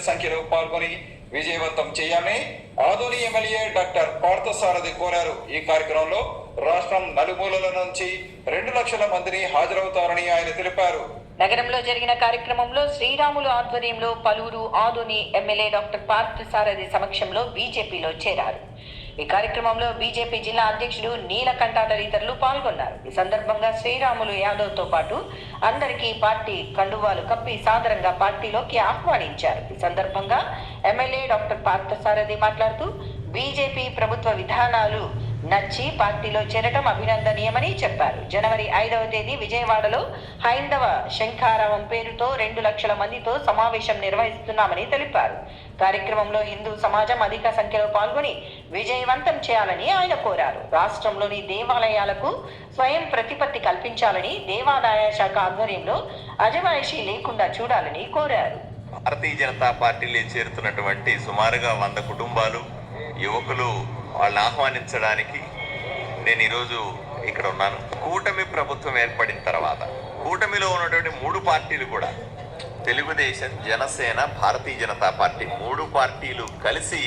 సంఖ్యలో పాల్గొని విజయవంతం చేయాలని ఆదోని ఎమ్మెల్యే డాక్టర్ పార్థసారథి కోరారు. ఈ కార్యక్రమంలో రాష్ట్రం నలుమూలల నుంచి 2 లక్షల మందిని హాజరవుతారని ఆయన తెలిపారు. నగరంలో జరిగిన కార్యక్రమంలో శ్రీరాములు ఆధ్వర్యంలో పలువురు ఆదోని ఎమ్మెల్యే డాక్టర్ పార్థసారథి సమక్షంలో బీజేపీలో చేరారు. ఈ కార్యక్రమంలో బీజేపీ జిల్లా అధ్యక్షుడు నీలకంఠ తదితరులు పాల్గొన్నారు. ఈ సందర్భంగా శ్రీరాములు యాదవ్ తో పాటు అందరికీ పార్టీ కండువాలు కప్పి సాదరంగా పార్టీలోకి ఆహ్వానించారు. ఈ సందర్భంగా ఎమ్మెల్యే డాక్టర్ పార్థసారథి మాట్లాడుతూ బీజేపీ ప్రభుత్వ విధానాలు నచ్చి పార్టీలో చేరటం అభినందనీయమని చెప్పారు. జనవరి 5వ తేదీ విజయవాడలో హైందవ శంఖారావం పేరుతో 2 లక్షల మందితో సమావేశం నిర్వహిస్తున్నామని తెలిపారు. కార్యక్రమంలో హిందూ సమాజం అధిక సంఖ్యలో పాల్గొని విజయవంతం చేయాలని ఆయన కోరారు. రాష్ట్రంలోని దేవాలయాలకు స్వయం ప్రతిపత్తి కల్పించాలని, దేవాదాయ శాఖ ఆధ్వర్యంలో అజమాయిషీ లేకుండా చూడాలని కోరారు. భారతీయ జనతా పార్టీలో చేరుతున్నటువంటి సుమారుగా 100 కుటుంబాలు, యువకులు వాళ్ళని ఆహ్వానించడానికి నేను ఈరోజు ఇక్కడ ఉన్నాను. కూటమి ప్రభుత్వం ఏర్పడిన తర్వాత కూటమిలో ఉన్నటువంటి 3 పార్టీలు కూడా, తెలుగుదేశం, జనసేన, భారతీయ జనతా పార్టీ, 3 పార్టీలు కలిసి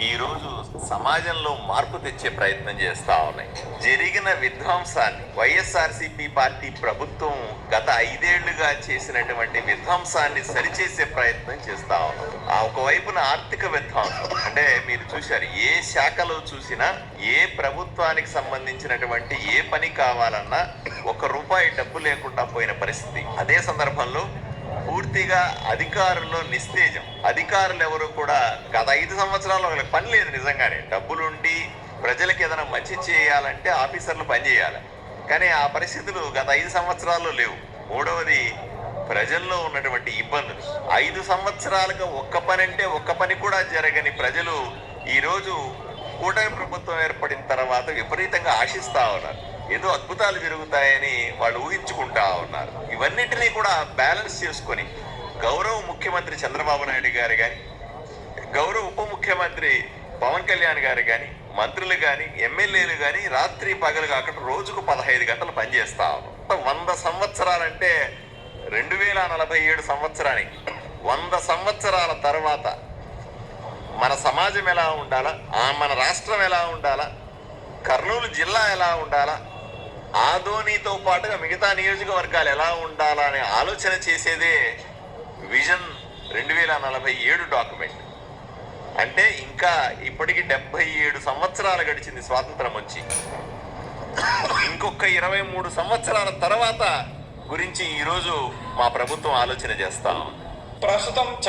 ఈరోజు సమాజంలో మార్పు తెచ్చే ప్రయత్నం చేస్తూ ఉన్నాయి. జరిగిన విధ్వంసాన్ని వైఎస్ఆర్సీపీ పార్టీ ప్రభుత్వం గత 5 ఏళ్లుగా చేసినటువంటి విధ్వంసాన్ని సరిచేసే ప్రయత్నం చేస్తూ ఉన్నాం. ఒకవైపున ఆర్థిక విధ్వంసం అంటే మీరు చూశారు, ఏ శాఖలో చూసినా ఏ ప్రభుత్వానికి సంబంధించినటువంటి ఏ పని కావాలన్నా ₹1 డబ్బు లేకుండా పోయిన పరిస్థితి. అదే సందర్భంలో పూర్తిగా అధికారుల్లో నిస్తేజం. అధికారులు ఎవరు కూడా గత 5 సంవత్సరాల్లో వాళ్ళకి పని లేదు. నిజంగానే డబ్బులుండి ప్రజలకు ఏదైనా మంచి చేయాలంటే ఆఫీసర్లు పనిచేయాలి, కానీ ఆ పరిస్థితులు గత 5 సంవత్సరాల్లో లేవు. మూడవది ప్రజల్లో ఉన్నటువంటి ఇబ్బందులు. 5 సంవత్సరాలుగా ఒక్క పని అంటే ఒక్క పని కూడా జరగని ప్రజలు ఈరోజు కూటమి ప్రభుత్వం ఏర్పడిన తర్వాత విపరీతంగా ఆశిస్తూ ఉన్నారు. ఏదో అద్భుతాలు జరుగుతాయని వాళ్ళు ఊహించుకుంటా ఉన్నారు. ఇవన్నిటినీ కూడా బ్యాలెన్స్ చేసుకొని గౌరవ ముఖ్యమంత్రి చంద్రబాబు నాయుడు గారు కానీ, గౌరవ ఉప ముఖ్యమంత్రి పవన్ కళ్యాణ్ గారు కానీ, మంత్రులు కానీ, ఎమ్మెల్యేలు కానీ రాత్రి పగలు కాకుండా రోజుకు 15 గంటలు పనిచేస్తా ఉన్నారు. 100 సంవత్సరాలంటే 2047 సంవత్సరానికి 100 సంవత్సరాల తర్వాత మన సమాజం ఎలా ఉండాలా, మన రాష్ట్రం ఎలా ఉండాలా, కర్నూలు జిల్లా ఎలా ఉండాలా, ఆదోనితో పాటుగా మిగతా నియోజకవర్గాలు ఎలా ఉండాలా అనే ఆలోచన చేసేదే విజన్ 2047 డాక్యుమెంట్. అంటే ఇంకా ఇప్పటికి 77 సంవత్సరాలు గడిచింది స్వాతంత్రం వచ్చి. ఇంకొక 23 సంవత్సరాల తర్వాత గురించి ఈరోజు మా ప్రభుత్వం ఆలోచన చేస్తాం. ప్రస్తుతం